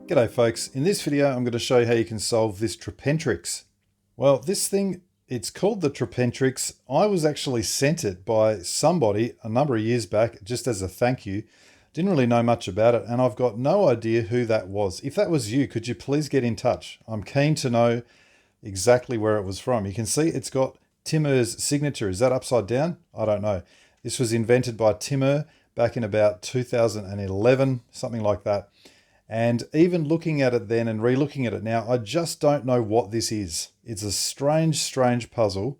G'day folks, in this video I'm going to show you how you can solve this Trapentrix. Well, this thing, it's called the Trapentrix. I was actually sent it by somebody a number of years back just as a thank you. Didn't really know much about it and I've got no idea who that was. If that was you, could you please get in touch? I'm keen to know exactly where it was from. You can see it's got Timur's signature. Is that upside down? I don't know. This was invented by Timur back in about 2011, something like that. And even looking at it then and re-looking at it now, I just don't know what this is. It's a strange puzzle.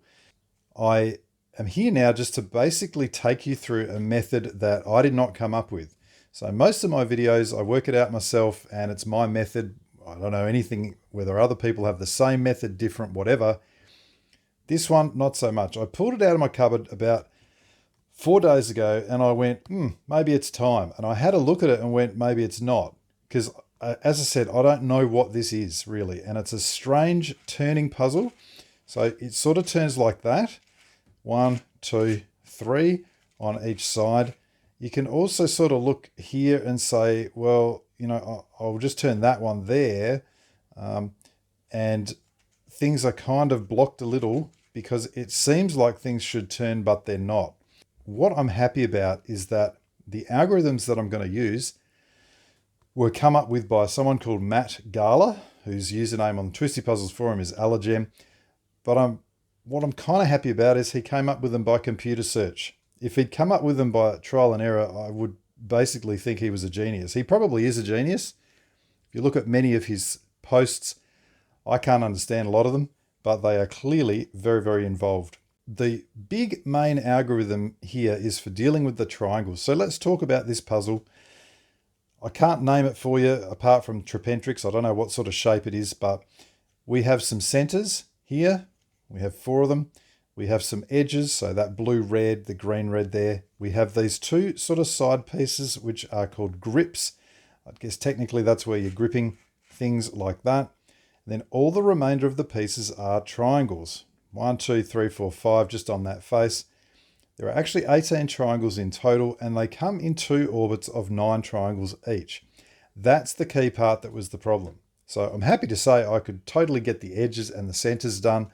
I am here now just to basically take you through a method that I did not come up with. So most of my videos, I work it out myself and it's my method. I don't know anything, whether other people have the same method, different, whatever. This one, not so much. I pulled it out of my cupboard about 4 days ago and I went, maybe it's time. And I had a look at it and went, maybe it's not. Because as I said, I don't know what this is really. And it's a strange turning puzzle. So it sort of turns like that. 1, 2, 3 on each side. You can also sort of look here and say, well, you know, I'll just turn that one there. And things are kind of blocked a little because it seems like things should turn, but they're not. What I'm happy about is that the algorithms that I'm going to use were come up with by someone called Matt Gala, whose username on the Twisty Puzzles forum is Allergem. But what I'm kind of happy about is he came up with them by computer search. If he'd come up with them by trial and error, I would basically think he was a genius. He probably is a genius. If you look at many of his posts, I can't understand a lot of them, but they are clearly very involved. The big main algorithm here is for dealing with the triangles. So let's talk about this puzzle. I can't name it for you apart from Trapentrix. I don't know what sort of shape it is, but we have some centers here. We have 4 of them. We have some edges, so that blue red, the green red there. We have these 2 sort of side pieces which are called grips. I guess technically that's where you're gripping things like that. And then all the remainder of the pieces are triangles. 1, 2, 3, 4, 5 just on that face. There are actually 18 triangles in total and they come in 2 orbits of 9 triangles each. That's the key part that was the problem. So I'm happy to say I could totally get the edges and the centers done.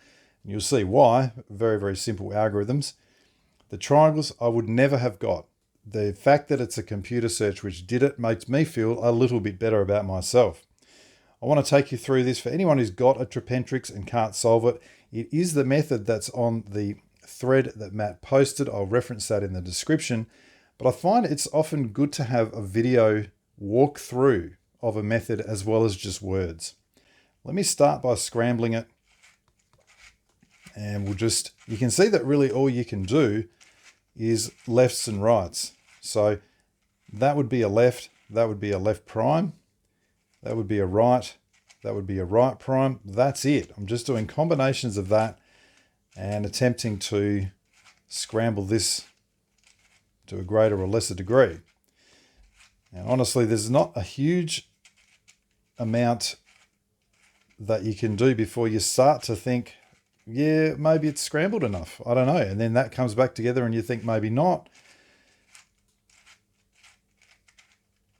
And you'll see why. Very simple algorithms. The triangles I would never have got. The fact that it's a computer search which did it makes me feel a little bit better about myself. I want to take you through this for anyone who's got a Trapentrix and can't solve it. It is the method that's on the thread that Matt posted. I'll reference that in the description, but I find it's often good to have a video walkthrough of a method as well as just words. Let me start by scrambling it and you can see that really all you can do is lefts and rights. So that would be a left, that would be a left prime, that would be a right, that would be a right prime. That's it. I'm just doing combinations of that and attempting to scramble this to a greater or lesser degree. And honestly, there's not a huge amount that you can do before you start to think, yeah, maybe it's scrambled enough. I don't know. And then that comes back together and you think maybe not.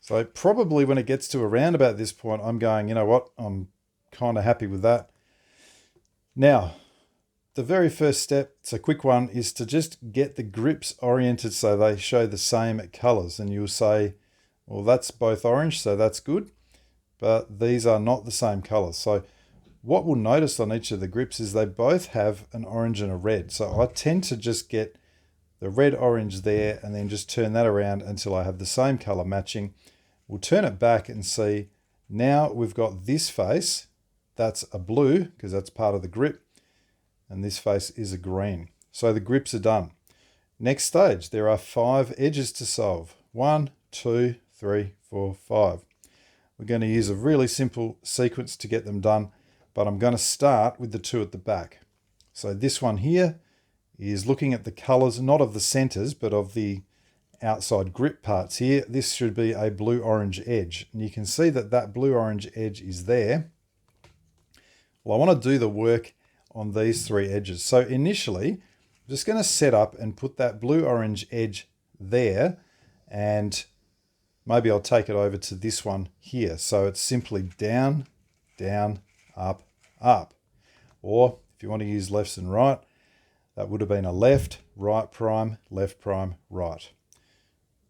So probably when it gets to around about this point, I'm going, you know what, I'm kind of happy with that. Now, the very first step, it's a quick one, is to just get the grips oriented so they show the same colors. And you'll say, well, that's both orange, so that's good. But these are not the same colors. So what we'll notice on each of the grips is they both have an orange and a red. So I tend to just get the red orange there and then just turn that around until I have the same color matching. We'll turn it back and see, now we've got this face, that's a blue because that's part of the grip. And this face is a green. So the grips are done. Next stage, there are 5 edges to solve. 1, 2, 3, 4, 5. We're going to use a really simple sequence to get them done, but I'm going to start with the 2 at the back. So this one here is looking at the colors, not of the centers, but of the outside grip parts here. This should be a blue-orange edge. And you can see that that blue-orange edge is there. Well, I want to do the work on these 3 edges. So initially, I'm just going to set up and put that blue-orange edge there and maybe I'll take it over to this one here. So it's simply down, down, up, up. Or if you want to use lefts and right, that would have been a left, right prime, right.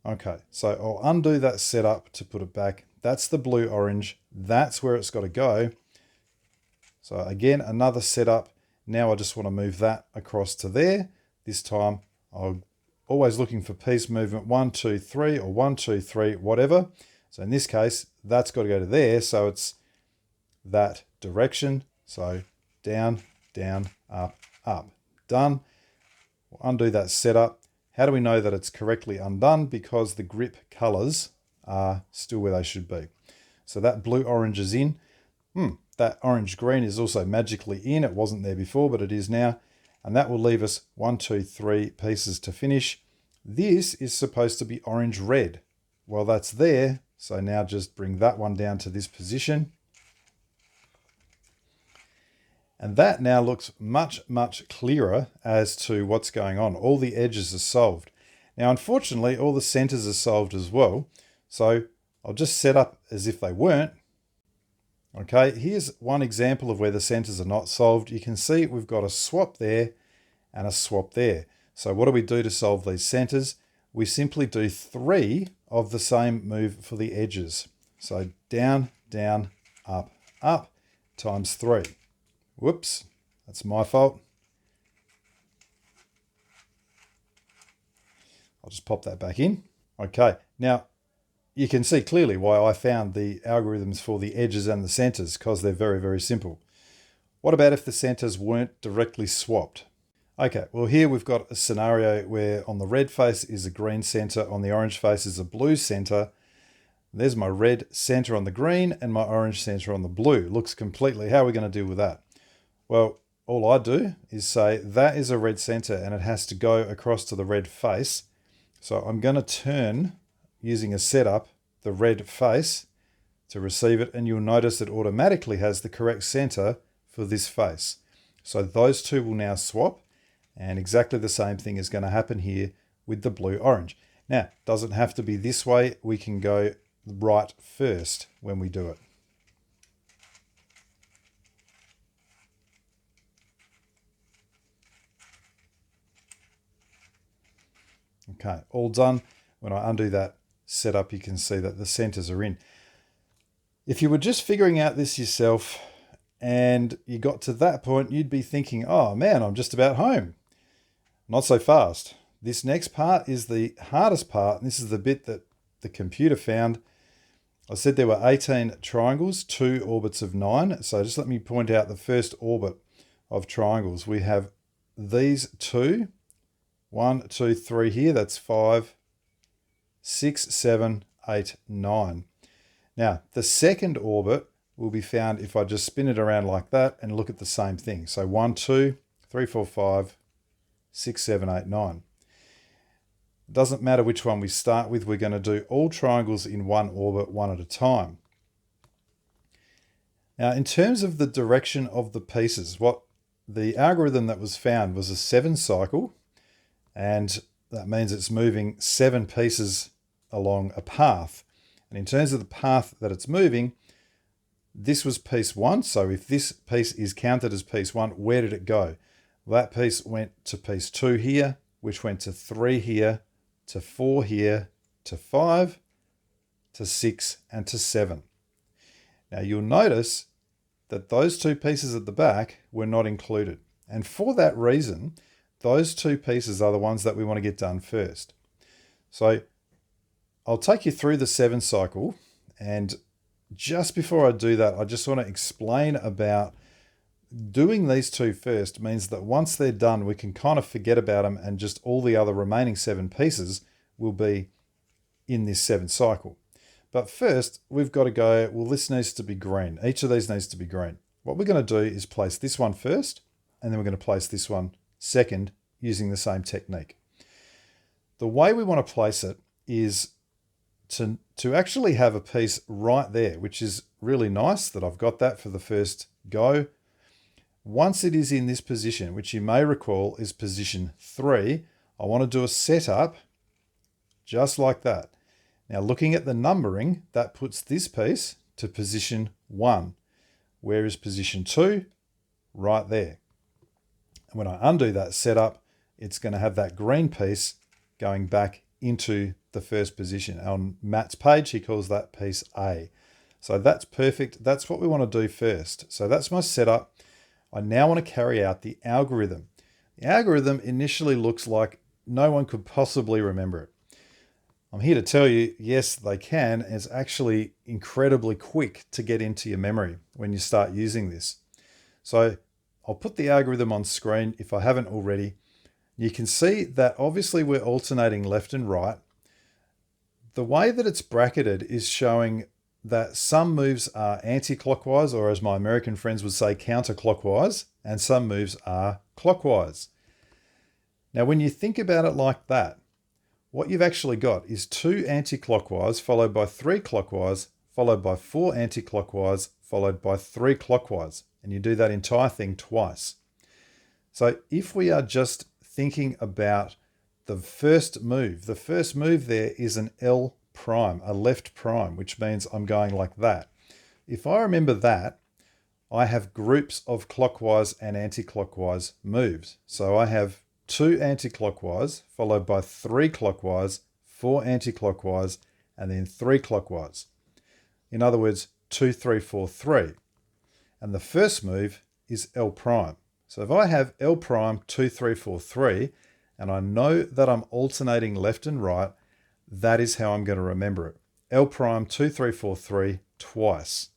Okay, so I'll undo that setup to put it back. That's the blue orange. That's where it's got to go. So again, another setup. Now I just want to move that across to there. This time I'm always looking for piece movement 1, 2, 3 or 1, 2, 3, whatever. So in this case, that's got to go to there. So it's that direction. So down, down, up, up. Done. We'll undo that setup. How do we know that it's correctly undone? Because the grip colors are still where they should be. So that blue orange is in. That orange green is also magically in. It wasn't there before, but it is now. And that will leave us 1, 2, 3 pieces to finish. This is supposed to be orange red. Well, that's there. So now just bring that one down to this position. And that now looks much, much clearer as to what's going on. All the edges are solved. Now, unfortunately, all the centers are solved as well. So I'll just set up as if they weren't. Okay, here's one example of where the centers are not solved. You can see we've got a swap there and a swap there. So what do we do to solve these centers? We simply do 3 of the same move for the edges. So down, down, up, up, times 3. Whoops, that's my fault. I'll just pop that back in. Okay, now you can see clearly why I found the algorithms for the edges and the centers, because they're very, very simple. What about if the centers weren't directly swapped? Okay, well here we've got a scenario where on the red face is a green center, on the orange face is a blue center. There's my red center on the green and my orange center on the blue. Looks completely, how are we going to deal with that? Well, all I do is say that is a red center and it has to go across to the red face. So I'm going to turn, using a setup, the red face to receive it, and you'll notice it automatically has the correct center for this face. So those two will now swap, and exactly the same thing is going to happen here with the blue-orange. Now, it doesn't have to be this way. We can go right first when we do it. Okay, all done. When I undo that setup, you can see that the centers are in. If you were just figuring out this yourself and you got to that point, you'd be thinking, oh man, I'm just about home. Not so fast. This next part is the hardest part, and this is the bit that the computer found. I said there were 18 triangles, 2 orbits of 9. So just let me point out the first orbit of triangles. We have these 2. 1, 2, 3 here, that's 5, 6, 7, 8, 9. Now, the second orbit will be found if I just spin it around like that and look at the same thing. So 1, 2, 3, 4, 5, 6, 7, 8, 9. It doesn't matter which one we start with, we're going to do all triangles in one orbit, one at a time. Now, in terms of the direction of the pieces, what the algorithm that was found was a 7 cycle. And that means it's moving 7 pieces along a path. And in terms of the path that it's moving, this was piece 1. So if this piece is counted as piece 1, where did it go? Well, that piece went to piece 2 here, which went to 3 here, to 4 here, to 5, to 6, and to 7. Now you'll notice that those 2 pieces at the back were not included. And for that reason, those 2 pieces are the ones that we want to get done first. So I'll take you through the 7 cycle, and just before I do that, I just want to explain about doing these 2 first means that once they're done, we can kind of forget about them, and just all the other remaining 7 pieces will be in this 7 cycle. But first, we've got to go, well, this needs to be green. Each of these needs to be green. What we're going to do is place this one first, and then we're going to place this one second using the same technique. The way we want to place it is to actually have a piece right there, which is really nice that I've got that for the first go. Once it is in this position, which you may recall is position 3, I want to do a setup just like that. Now looking at the numbering, that puts this piece to position 1. Where is position 2? Right there. And when I undo that setup, it's going to have that green piece going back into the first position. On Matt's page, he calls that piece A. So that's perfect. That's what we want to do first. So that's my setup. I now want to carry out the algorithm. The algorithm initially looks like no one could possibly remember it. I'm here to tell you, yes, they can. It's actually incredibly quick to get into your memory when you start using this. So I'll put the algorithm on screen if I haven't already. You can see that obviously we're alternating left and right. The way that it's bracketed is showing that some moves are anti-clockwise, or as my American friends would say, counterclockwise, and some moves are clockwise. Now, when you think about it like that, what you've actually got is 2 anti-clockwise, followed by 3 clockwise, followed by 4 anti-clockwise, followed by 3 clockwise. And you do that entire thing twice. So if we are just thinking about the first move there is an L prime, a left prime, which means I'm going like that. If I remember that, I have groups of clockwise and anti-clockwise moves. So I have 2 anti-clockwise, followed by 3 clockwise, 4 anti-clockwise, and then 3 clockwise. In other words, 2, 3, 4, 3. And the first move is L prime. So if I have L prime 2, 3, 4, 3, and I know that I'm alternating left and right, that is how I'm going to remember it. L prime 2, 3, 4, 3 twice.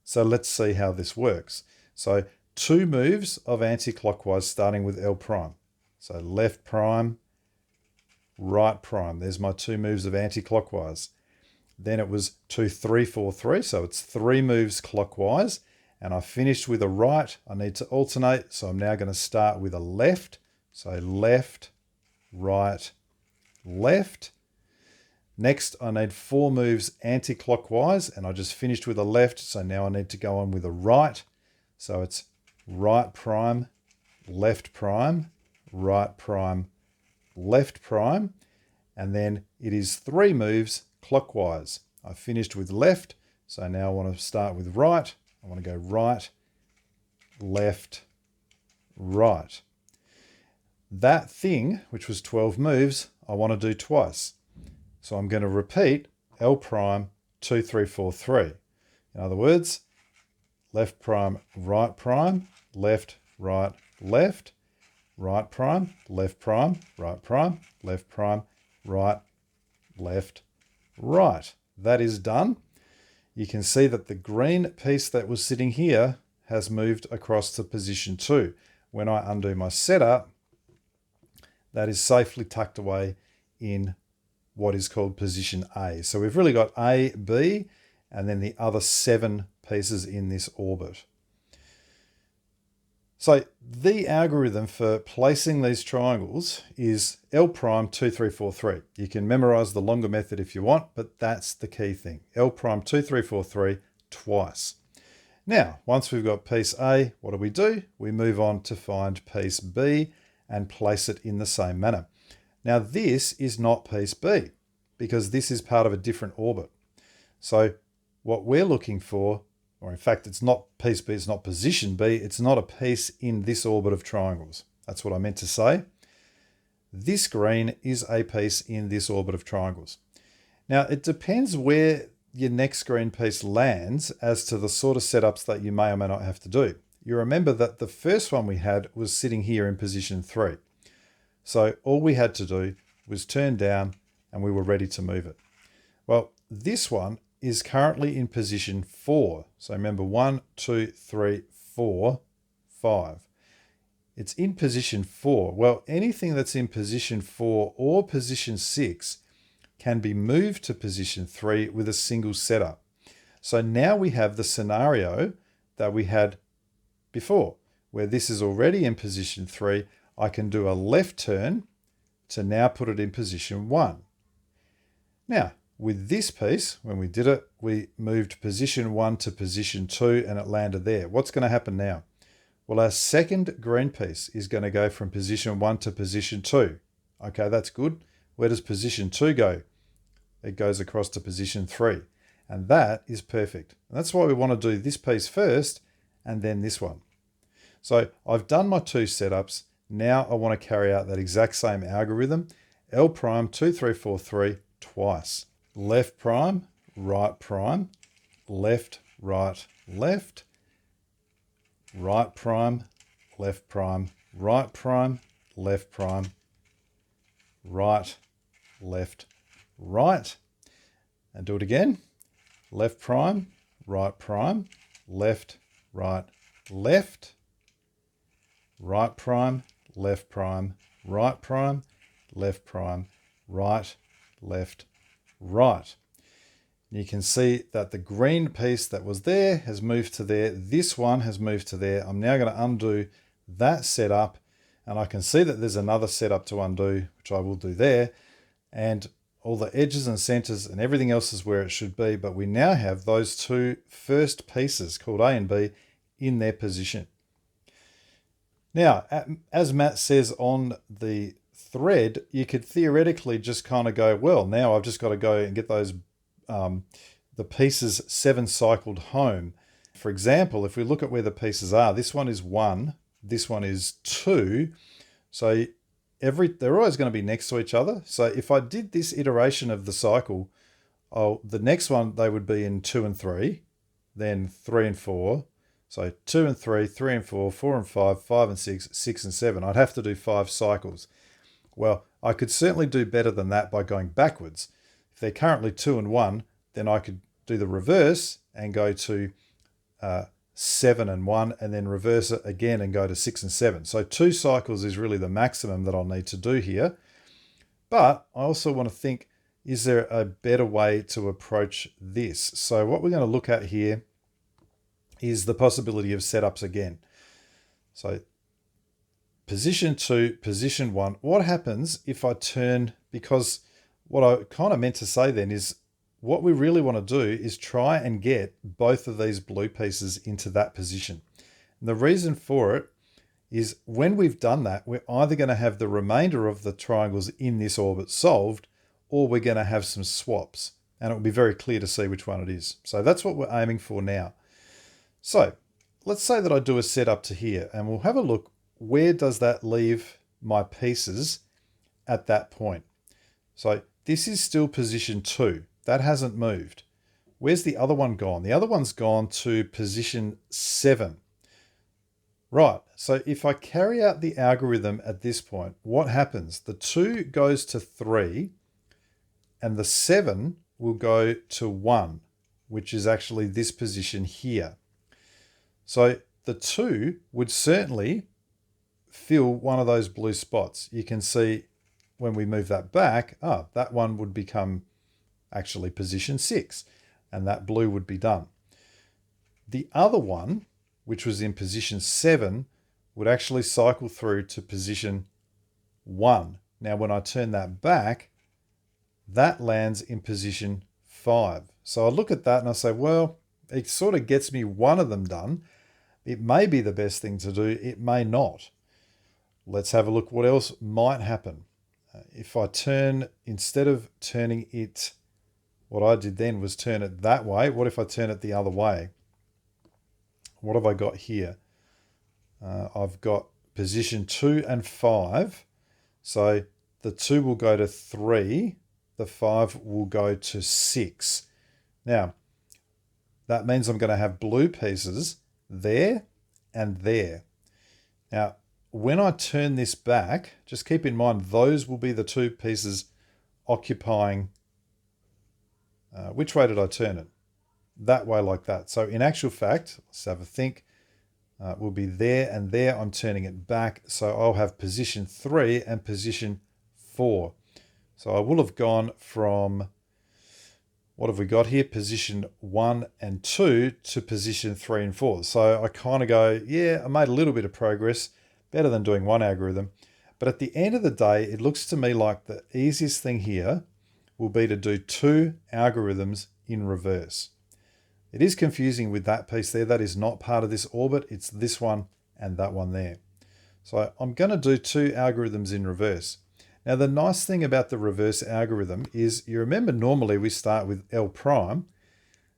So let's see how this works. So 2 moves of anti-clockwise starting with L prime. So left prime, right prime. There's my 2 moves of anti-clockwise. Then it was 2, 3, 4, 3. So it's 3 moves clockwise. And I finished with a right. I need to alternate. So I'm now going to start with a left. So left, right, left. Next, I need 4 moves anti-clockwise, and I just finished with a left. So now I need to go on with a right. So it's right prime, left prime, right prime, left prime. And then it is 3 moves clockwise. I finished with left. So now I want to start with right. I want to go right, left, right. That thing, which was 12 moves, I want to do twice. So I'm going to repeat L prime 2, 3, 4, 3. In other words, left prime, right prime, left, right, left, right prime, left prime, right prime, left prime, right, left, right. That is done. You can see that the green piece that was sitting here has moved across to position 2. When I undo my setup, that is safely tucked away in what is called position A. So we've really got A, B, and then the other 7 pieces in this orbit. So the algorithm for placing these triangles is L prime 2, 3, 4, 3. You can memorize the longer method if you want, but that's the key thing. L prime 2, 3, 4, 3 twice. Now, once we've got piece A, what do? We move on to find piece B and place it in the same manner. Now, this is not piece B because this is part of a different orbit. So what we're looking for, or in fact, it's not piece B, it's not position B, it's not a piece in this orbit of triangles. That's what I meant to say. This green is a piece in this orbit of triangles. Now, it depends where your next green piece lands as to the sort of setups that you may or may not have to do. You remember that the first one we had was sitting here in position 3. So all we had to do was turn down and we were ready to move it. Well, this one is currently in position 4. So remember 1, 2, 3, 4, 5. It's in position 4. Well, anything that's in position 4 or position 6 can be moved to position 3 with a single setup. So now we have the scenario that we had before, where this is already in position 3. I can do a left turn to now put it in position 1. Now, with this piece, when we did it, we moved position 1 to position 2 and it landed there. What's going to happen now? Well, our second green piece is going to go from position 1 to position 2. Okay, that's good. Where does position 2 go? it goes across to position 3. And that is perfect. And that's why we want to do this piece first and then this one. So I've done my 2 setups. Now I want to carry out that exact same algorithm. L prime 2, 3, 4, 3 twice. Left prime, left, right, left, right prime, left prime, right prime, left prime, right, left, right. And do it again. Left prime, left, right, left, right prime, left prime, right prime, left prime, right, left, right. You can see that the green piece that was there has moved to there. This one has moved to there. I'm now going to undo that setup, and I can see that there's another setup to undo, which I will do there. And all the edges and centers and everything else is where it should be. But we now have those 2 first pieces called A and B in their position. Now, as Matt says on the thread, you could theoretically just kind of go, well, now I've just got to go and get those the pieces 7 cycled home. For example, if we look at where the pieces are, this one is 1, this one is 2. So they're always going to be next to each other. So if I did this iteration of the cycle, the next one, they would be in 2 and 3, then 3 and 4. So 2 and 3, 3 and 4, 4 and 5, 5 and 6, 6 and 7. I'd have to do 5 cycles. Well, I could certainly do better than that by going backwards. If they're currently 2 and 1, then I could do the reverse and go to 7 and 1, and then reverse it again and go to 6 and 7. So 2 cycles is really the maximum that I'll need to do here. But I also want to think, is there a better way to approach this? So what we're going to look at here is the possibility of setups again. So position 2, position 1. What happens if I turn, because what I kind of meant to say then is what we really want to do is try and get both of these blue pieces into that position. And the reason for it is when we've done that, we're either going to have the remainder of the triangles in this orbit solved, or we're going to have some swaps. And it will be very clear to see which one it is. So that's what we're aiming for now. So let's say that I do a setup to here, and we'll have a look, where does that leave my pieces at that point? So this is still position 2. That hasn't moved. Where's the other one gone? The other one's gone to position 7. Right, so if I carry out the algorithm at this point, what happens? The 2 goes to 3, and the 7 will go to 1, which is actually this position here. So the 2 would certainly fill one of those blue spots. You can see when we move that back, that one would become actually position 6, and that blue would be done. The other one, which was in position 7, would actually cycle through to position 1. Now, when I turn that back, that lands in position 5. So I look at that and I say, well, it sort of gets me one of them done. It may be the best thing to do. It may not. Let's have a look what else might happen. If I turn, instead of turning it, what I did then was turn it that way. What if I turn it the other way? What have I got here? I've got position 2 and 5. So the 2 will go to 3. The 5 will go to 6. Now, that means I'm going to have blue pieces there and there. Now, when I turn this back, just keep in mind, those will be the 2 pieces occupying, which way did I turn it? That way, like that. So in actual fact, let's have a think, will be there and there. I'm turning it back. So I'll have position 3 and position 4. So I will have gone from, what have we got here? Position 1 and 2 to position 3 and 4. So I kind of go, yeah, I made a little bit of progress, better than doing one algorithm. But at the end of the day, it looks to me like the easiest thing here will be to do 2 algorithms in reverse. It is confusing with that piece there. That is not part of this orbit. It's this one and that one there. So I'm going to do 2 algorithms in reverse. Now, the nice thing about the reverse algorithm is you remember normally we start with L prime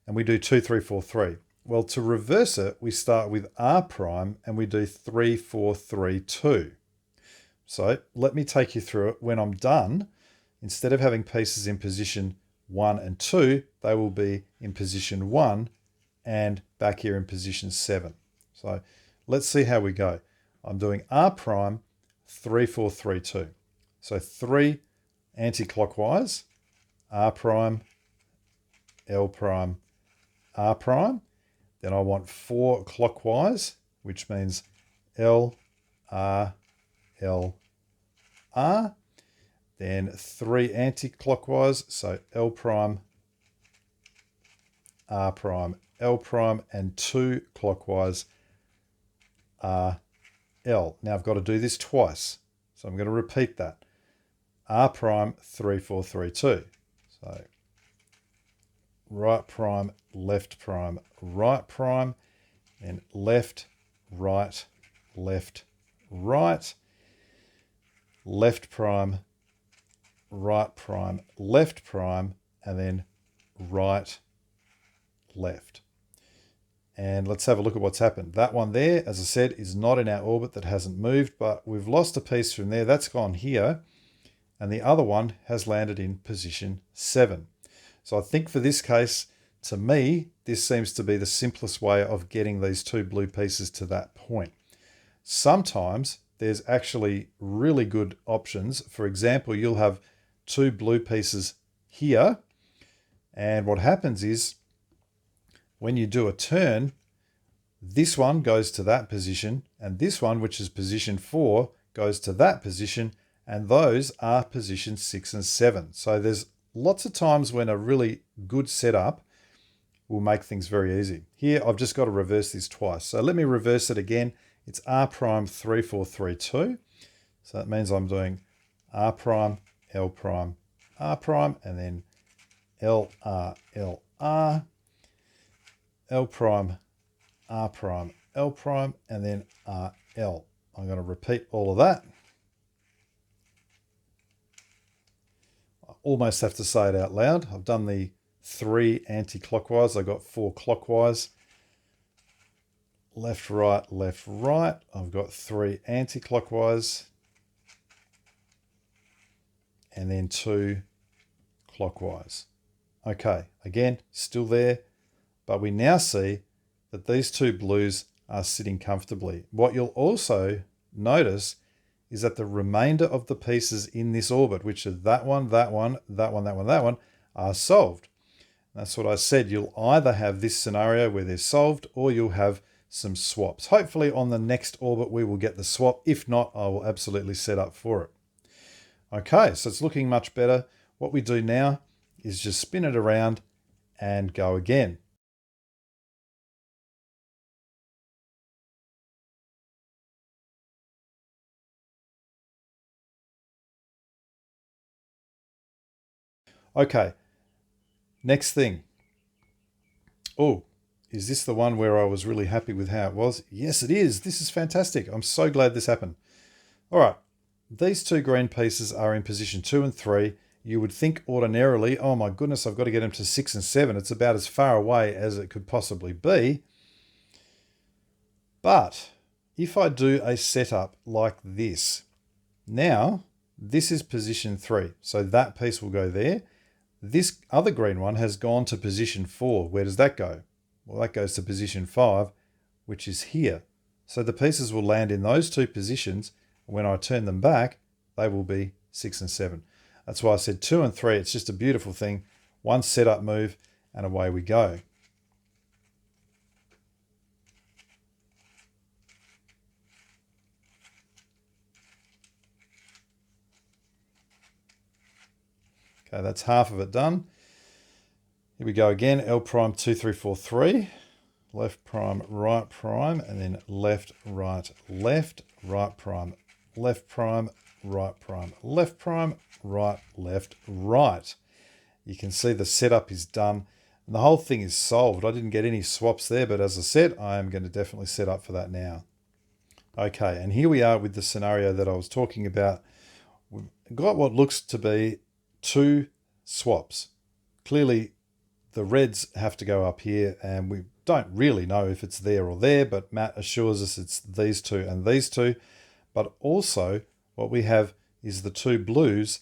and we do 2, 3, 4, 3. Well, to reverse it, we start with R prime and we do 3, 4, 3, 2. So let me take you through it. When I'm done, instead of having pieces in position 1 and 2, they will be in position 1 and back here in position 7. So let's see how we go. I'm doing R prime, 3, 4, 3, 2. So 3 anti-clockwise, R prime, L prime, R prime. Then I want 4 clockwise, which means L, R, L, R. Then 3 anti-clockwise, so L prime, R prime, L prime, and 2 clockwise, R, L. Now I've got to do this twice, so I'm going to repeat that. R prime, 3, 4, 3, 2. So right prime, left prime, right prime, and left, right, left, right, left prime, right prime, left prime, and then right, left. And let's have a look at what's happened. That one there, as I said, is not in our orbit, that hasn't moved, but we've lost a piece from there. That's gone here. And the other one has landed in position 7. So I think for this case, to me, this seems to be the simplest way of getting these 2 blue pieces to that point. Sometimes there's actually really good options. For example, you'll have 2 blue pieces here. And what happens is when you do a turn, this one goes to that position, and this one, which is position 4, goes to that position, and those are position 6 and 7. So there's lots of times when a really good setup will make things very easy. Here, I've just got to reverse this twice. So let me reverse it again. It's R prime, 3, 4, 3, 2. So that means I'm doing R prime, L prime, R prime, and then L, R, L, R, L prime, R prime, L prime, and then R, L. I'm going to repeat all of that. I almost have to say it out loud. I've done the 3 anti-clockwise. I got 4 clockwise. Left, right, left, right. I've got 3 anti-clockwise. And then 2 clockwise. Okay, again, still there. But we now see that these 2 blues are sitting comfortably. What you'll also notice is that the remainder of the pieces in this orbit, which are that one, that one, that one, that one, that one, are solved. That's what I said. You'll either have this scenario where they're solved, or you'll have some swaps. Hopefully on the next orbit we will get the swap. If not, I will absolutely set up for it. Okay, so it's looking much better. What we do now is just spin it around and go again. Okay, next thing. Oh, is this the one where I was really happy with how it was? Yes, it is. This is fantastic. I'm so glad this happened. All right, these 2 green pieces are in position 2 and 3. You would think ordinarily, oh my goodness, I've got to get them to 6 and 7. It's about as far away as it could possibly be. But if I do a setup like this, now this is position 3. So that piece will go there. This other green one has gone to position 4. Where does that go? Well, that goes to position 5, which is here. So the pieces will land in those 2 positions. When I turn them back, they will be 6 and 7. That's why I said 2 and 3. It's just a beautiful thing. One setup move, and away we go. Okay, that's half of it done. Here we go again. L prime, 2, 3, 4, 3. Left prime, right prime, and then left, right, left, right prime, left prime, right prime, left prime, right, left, right. You can see the setup is done and the whole thing is solved. I didn't get any swaps there, but as I said, I am going to definitely set up for that now. Okay, and here we are with the scenario that I was talking about. got what looks to be two swaps. Clearly the reds have to go up here, and we don't really know if it's there or there, but Matt assures us it's these two and these two. But also what we have is the two blues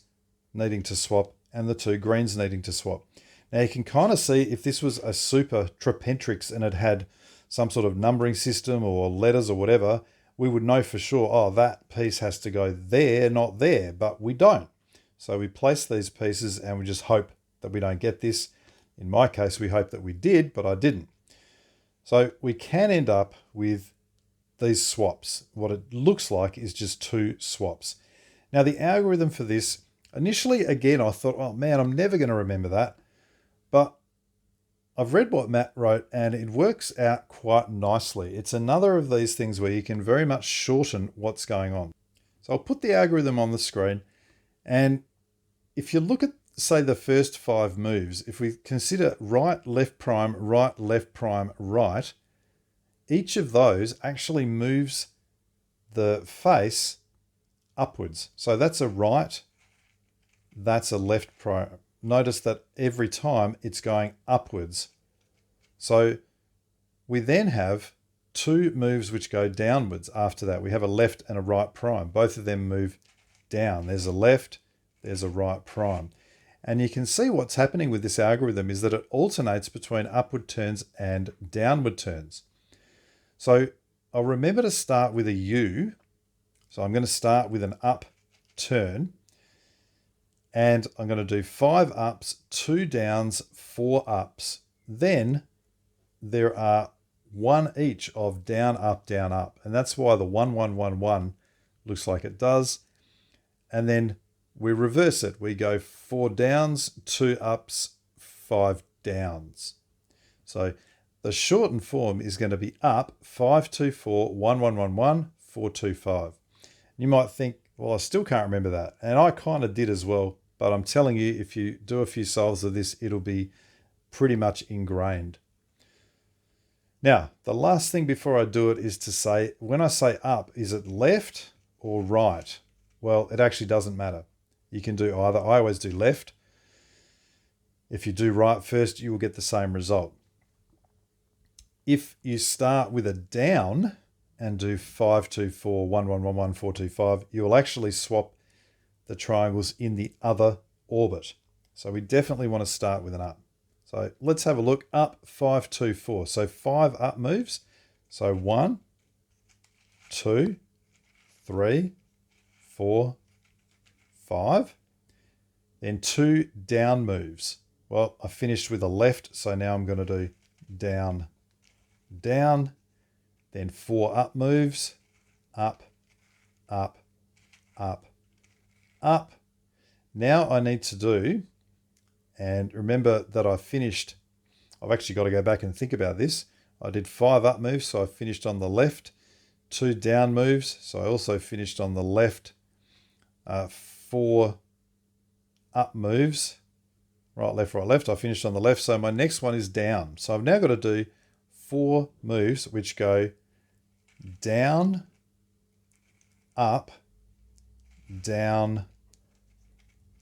needing to swap and the two greens needing to swap. Now you can kind of see if this was a super Trapentrix and it had some sort of numbering system or letters or whatever, we would know for sure, oh, that piece has to go there, not there, but we don't. So we place these pieces and we just hope that we don't get this. In my case, we hope that we did, but I didn't. So we can end up with these swaps. What it looks like is just two swaps. Now the algorithm for this, initially, again, I thought, oh man, I'm never going to remember that. But I've read what Matt wrote and it works out quite nicely. It's another of these things where you can very much shorten what's going on. So I'll put the algorithm on the screen. And if you look at, say, the first 5 moves, if we consider right, left, prime, right, each of those actually moves the face upwards. So that's a right, that's a left prime. Notice that every time it's going upwards. So we then have 2 moves which go downwards after that. We have a left and a right prime. Both of them move down. There's a left, there's a right prime. And you can see what's happening with this algorithm is that it alternates between upward turns and downward turns. So I'll remember to start with a U. So I'm going to start with an up turn. And I'm going to do 5 ups, 2 downs, 4 ups. Then there are 1 each of down, up. And that's why the 1, 1, 1, 1 looks like it does. And then we reverse it. We go 4 downs, 2 ups, 5 downs. So the shortened form is going to be up 5, 2, 4, 1, 1, 1, 1, 4, 2, 5. You might think, well, I still can't remember that. And I kind of did as well. But I'm telling you, if you do a few solves of this, it'll be pretty much ingrained. Now, the last thing before I do it is to say, when I say up, is it left or right? Well, it actually doesn't matter. You can do either. I always do left. If you do right first, you will get the same result. If you start with a down and do 5, 2, 4, 1, 1, 1, 1, 4, 2, 5, you will actually swap the triangles in the other orbit. So we definitely want to start with an up. So let's have a look. Up, 5, 2, 4. So 5 up moves. So 1, 2, 3, 4, 5. Then 2 down moves. Well, I finished with a left, so now I'm going to do down, down. Then 4 up moves. Up, up, up, up. Now I need to do, and remember that I finished, I've actually got to go back and think about this. I did 5 up moves, so I finished on the left. 2 down moves, so I also finished on the left. 4 up moves, right, left, I finished on the left. So my next one is down. So I've now got to do 4 moves which go down, up, down,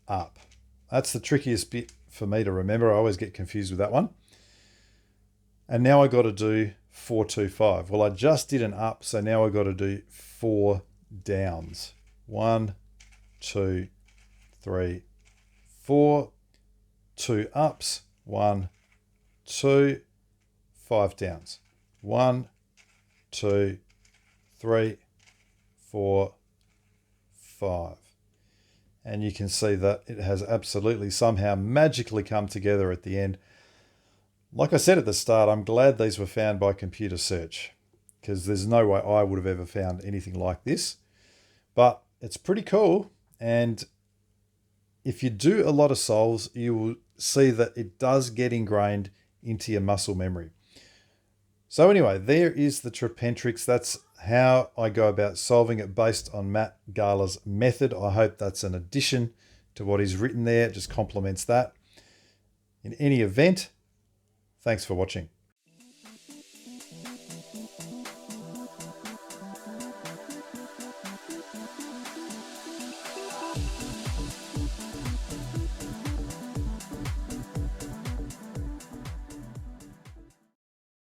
up. That's the trickiest bit for me to remember. I always get confused with that one. And now I got to do 4, 2, 5. Well, I just did an up, so now I got to do 4 downs. 1, 2, 3, 4. 2 ups. 1, 2, 5 downs. 1, 2, 3, 4, 5. And you can see that it has absolutely somehow magically come together at the end. Like I said at the start, I'm glad these were found by computer search, because there's no way I would have ever found anything like this. But it's pretty cool. And if you do a lot of solves, you will see that it does get ingrained into your muscle memory. So anyway, there is the Trapentrix. That's how I go about solving it based on Matt Gala's method. I hope that's an addition to what he's written there. It just complements that. In any event, thanks for watching.